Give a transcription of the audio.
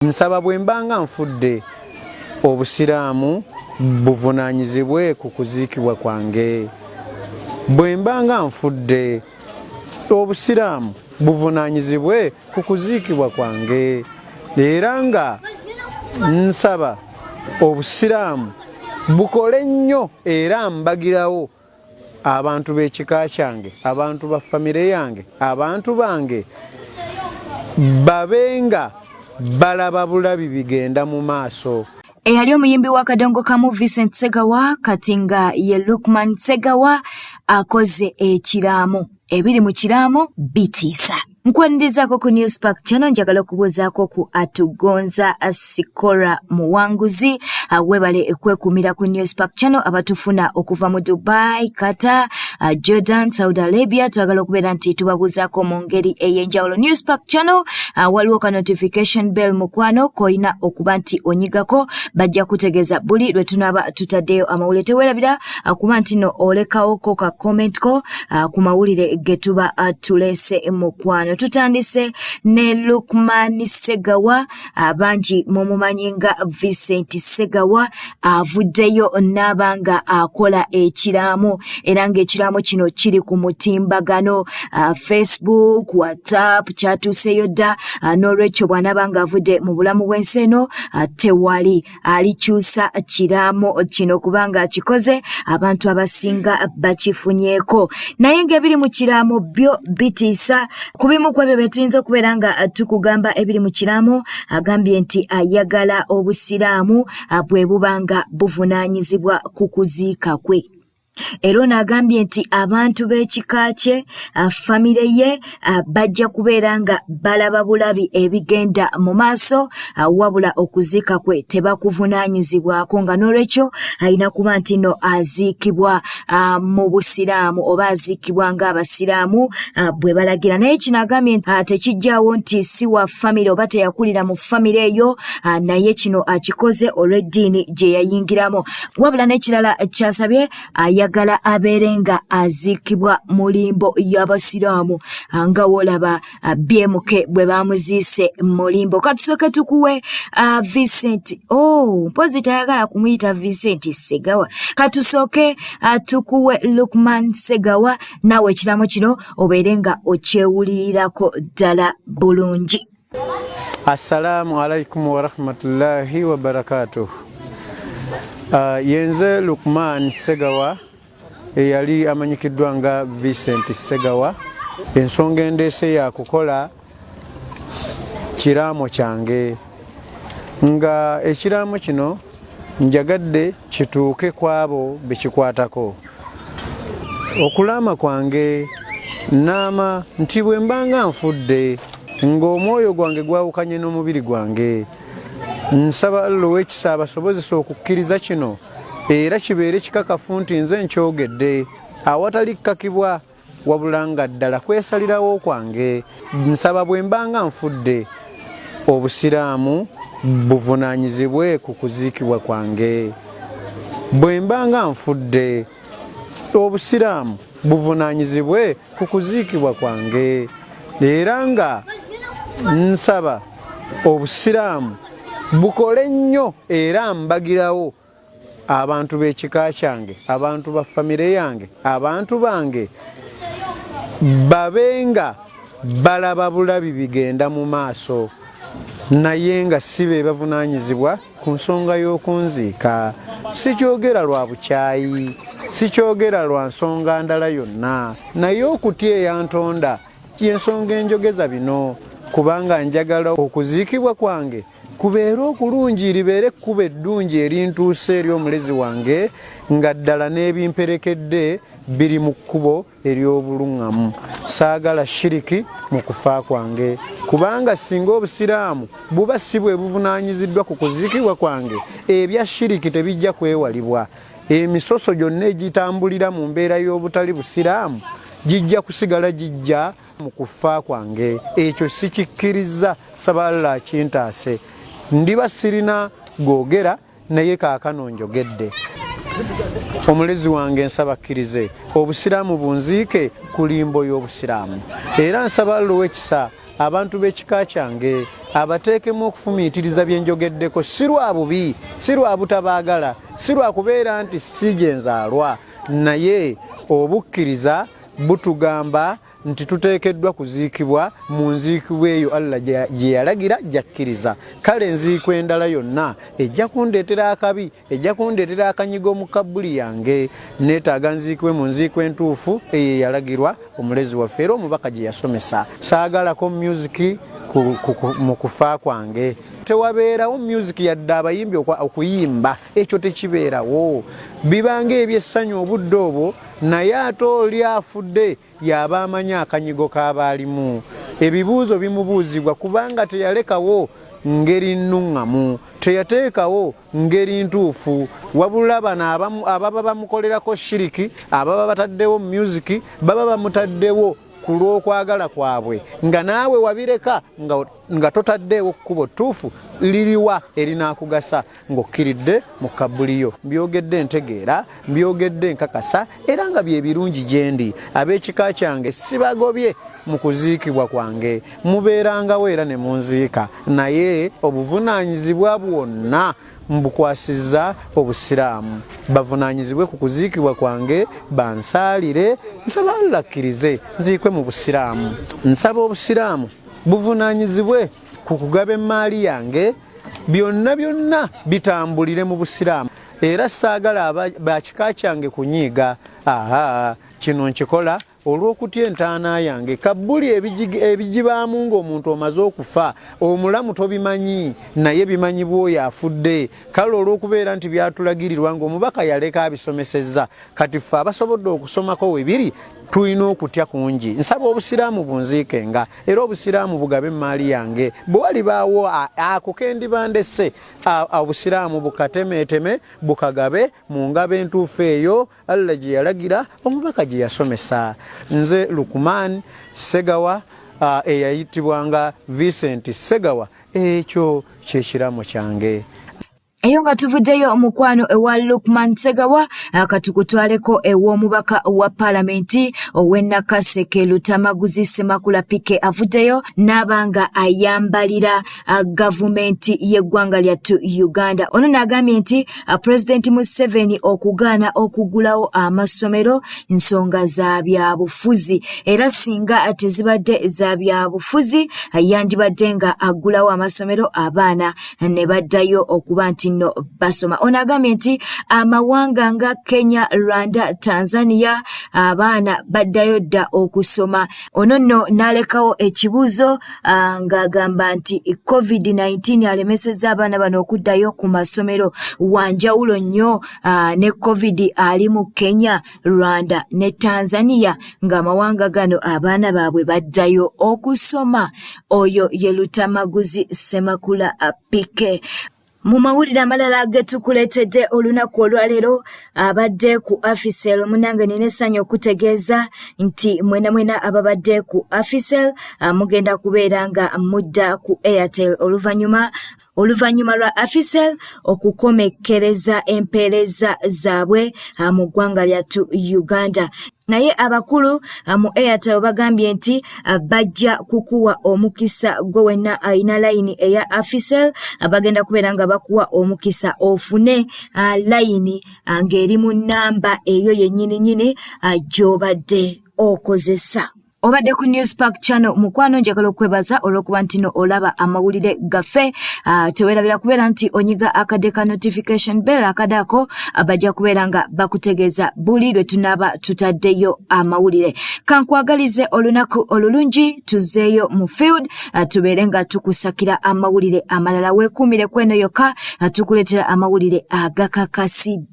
Nsaba bwe mbanga nfudde obusiraamu buvunaanyizibwe ku kuziikibwa kwange. Bwe mbanga nfudde obusiraamu buvunaanyizibwe ku kuziikibwa kwange. Era nga nsaba obusiraamu bukole nnyo era mbagirawo abantu b'ekika kyange, abantu ba famire yange, abantu bange babenga balaba bulabi bigenda mu maaso. Eyali omuyimbi wa kadongo kamu Vincent Ssegawa kati nga ye Lukman Ssegawa akoze ekiraamo. Ebiri mu kiraamo bitiisa. Nkwanirizaako ku Newspark Channel njagala okubuuzaako ku Atugonza Sikora muwanguzi webale ekwekumira ku Newspark Channel abatufuna okuva mu Dubai, Qatar, Jordan, Saudi Arabia. Twagala okubeera nti tubabuuzaako mu ngeri ey'enjawulo. Newspark Channel waliwo ka notification bell mukwano koyina okuba nti onyigako bajja kutegeeza buli lwe tunaaba tutaddeyo amawulire. Teweerabira kuba nti no olekawoko ka comment ko ku mawulire ge tuba tuleese mukwano. Tutandise ne Lukman Ssegawa abangi mumumanyi nga Vincent Ssegawa avuddeyo n'abanga akola ekiraamo era ng'ekiraamo kino kiri ku mutimbagano Facebook, WhatsApp kyatuuseyo dda n'olwekyo bw'anaabanga avudde mu bulamu bw'ensi eno tewali alikyusa kiraamo kino kubanga akikoze abantu abasinga bakifunyeeko. Naye ng'ebiri mu kiraamo byo bitiisa kubimu kwebyo bye tuyinza okubeera nga tukugamba ebiri mu kiraamo agambye nti ayagala obusiraamu bwe buba nga buvunaanyizibwa ku kuziika kwe. Era n'agambye nti abantu b'ekika kye famire ye bajja kubeera nga balaba bulabi ebigenda mu maaso wabula okuziika kwe tebakuvunaanyizibwako nga n'olwekyo alina kuba nti no aziikibwa mu busiraamu oba aziikibwa ng'abasiraamu bwe balagira. Naye kino agambye tekijjaawo nti si wa famire oba teyakulira mu famire eyo naye kino akikoze olw'eddiini gye yayingiramu. Wabula n'ekirala kyasabye ayagala abeere nga aziikibwa mu limbo y'abasiraamu nga wolaba BMK bwe bamuziise mu limbo. Katusooke tukuwe Vincent mpozi tayagala kumuyita Vincent Ssegawa. Katusooke tukuwe Lukman Ssegawa naawe ekiraamo kino obeere nga okyewulirirako ddala bulungi. Assalamu alaikum wa rahmatullahi wa barakatuh. Yenze Lukman Ssegawa eyali amanyikiddwa nga Vincent Ssegawa. Ensonga endeese ya kukola kiraamo kyange nga ekiraamo kino njagadde kituuke kwabo bekikwatako. Okulaama kwange naama nti bwe mbanga nfudde ng'omwoyo gwange gwawukanye n'omubiri gwange, nsaba Allah ow'ekisa abasobozesa okukkiriza kino era kibeere kikakafu nti nze nkyogedde awatali kkakibwa wabula nga ddala kwesalirawo kwange. Nsaba bwe mbanga nfudde obusiraamu buvunaanyizibwe ku kuziikibwa kwange. Bwe mbanga nfudde obusiraamu buvunaanyizibwe ku kuziikibwa kwange. Era nga nsaba obusiraamu bukole nnyo era mbagirawo abantu b'ekika kyange, abantu ba famire yange, abantu bange babenga balaba bulabi bigenda mu maaso naye nga si be bavunaanyizibwa ku nsonga y'okunziika. Sikyogera lwa bukyayi, sikyogera lwa nsonga ndala yonna, naye okutya eyantonda y'ensonga enjogeza bino kubanga njagala okuziikibwa kwange kubeera okulungi, libeere ekkubo eddungi erintuuse eri omulezi wange nga ddala n'ebimperekedde biri mu kkubo ery'obuluŋŋamu. Saagala shiriki mu kufa kwange kubanga singa obusiraamu buba si bwe buvunaanyiziddwa ku kuziikibwa kwange, ebya shiriki tebijja kwewalibwa. Emisoso gyonna egitambulira mu mbeera y'obutali busiraamu gijja kusigala gijja mu kufa kwange. Ekyo sikikkiriza, saba Allah akintaase. Ndiba sirina googera naye kaakano njogedde. Omulezi wange nsaba akkirize obusiraamu bunziike ku limbo y'obusiraamu. Era nsaba Allah ow'ekisa abantu b'ekika kyange, abateekemu okufumiitiriza bye njogeddeko, si lwa bubi, si lwa butabaagala, si lwa kubeera nti si gye nzaalwa, naye obukkiriza butugamba nti tuteekeddwa kuziikibwa mu nziikibwa eyo Allah gye yalagira jakkiriza. Kale enziiko endala yonna ejja kundeetera akabi, ejja kundeetera akanyigo mu kabbuli yange, neetaaga nziikibwe mu nziiko entuufu eyo yalagirwa omulezi waffe era omubaka gye yasomesa. Saagalako musiki mu kufa kwange. Tewabeerawo music yadde abayimbi okuyimba, ekyo tekibeerawo. Bibanga ebyessanyu obudde obwo, naye ate oli afudde yaba amanyi akanyigo k'abaalimu. Ebibuuzo bimubuuzibwa kubanga teyalekawo ngeri nnuŋŋamu, teyateekawo ngeri ntuufu, wabula bano ababa bamukolerako shiriki, ababa bataddewo music, baba bamutaddewo ku lw'okwagala kwabwe, nga naawe wabireka nga totaddeewo kkubo ttuufu liriwa erinaakugasa ng'okkiridde mu kabbuliyo. Mbyogedde ntegeera, mbyogedde nkakasa, era nga bye birungi gye ndi. Ab'ekika kyange sibagobye mu kuziikibwa kwange, mubeerangawo era ne munziika, naye obuvunaanyizibwa bwonna mbukwasizza obusiraamu. Bavunaanyizibwe ku kuziikibwa kwange, bansaalire, nsaba Allah akkirize nziikwe mu busiraamu. Nsaba obusiraamu buvunaanyizibwe ku kugaba emmaali yange, byonna bitambulire mu busiraamu. Era saagala bakika kyange kunyiiga. Kino nkikola olw'okutya entaana yange. Kabbuli ebigibaamu ng'omuntu omaze okufa, omulamu tobimanyi, naye bimanyi bw'oyo afudde. Kale olw'okubeera nti byatulagirirwa ng'omubaka yaleka abisomesezza, kati ffe abasobodde okusomako webiri tulina okutya kungi. Nsaba obusiraamu bunziikenga, era obusiraamu bugabe emmaali yange. Bwe walibaawo ako kendibandese, obusiraamu bukatemeeteme, bukagabe mu ngabo entuufu eyo Allah gye yalagira, omubaka gye yasomesa. Nze Lukman Ssegawa, eyayitibwanga Vincent Ssegawa, ekyo kyekiraamo kyange. Eyo nga tuvuddeyo omukwano ewa Lukman Ssegawa, katukutwaleko ew'omubaka wa Paalamenti ow'e Nakaseke Lutamaguzi Ssemakula Pike avuddeyo n'abanga ayambalira gavumenti y'eggwanga lyattu Uganda. Ono n'agambye nti Pulezidenti Museveni okugaana okugulawo amasomero nsonga za byabufuzi, era singa tezibadde za byabufuzi yandibadde nga agulawo amasomero abaana ne baddayo okuba nti no basoma. Ono agambye nti amawanga nga Kenya, Rwanda, Tanzania abaana baddayo dda okusoma. Ono nno n'alekawo ekibuuzo ng'agamba nti COVID-19 alemesezza abaana bano okuddayo ku masomero. Wanjawulo nnyo ne COVID ali mu Kenya, Rwanda ne Tanzania ng'amawanga gano abaana baabwe baddayo okusoma. Oyo ye Lutamaguzi Ssemakula Pike. Mu mawulire amalala getukuleetedde olunaku olwaleero abadde ku Africell, munange nina essanyu okutegeeza nti mwena ababadde ku Africell mugenda kubeera nga mudda ku Airtel oluvannyuma lwa Africell okukomekkereza empeereza zaabwe mu ggwanga lyattu Uganda. Naye abakulu mu Airtel bagambye nti bajja kukuwa omukisa gwe wenna alina layini eya Africell, bagenda kubeera nga bakuwa omukisa ofune layini ng'eri mu nnamba eyo yennyini gy'obadde okozesa. Obadde ku Newspark Channel mukwano, njagala okwebaza olw'okuba ntino olaba amawulire gaffe. Teweerabira kubeera nti onyiga akadde ka notification bell akadako bajja kubeera nga bakutegeeza buli lwe tunaaba tutaddeyo amawulire. Kankwagalize olunaku olulungi, tuzzeeyo mu field tubeere nga tukusakira amawulire amalala. Weekuumire kweno yokka tukuleetera amawulire agakakasidde.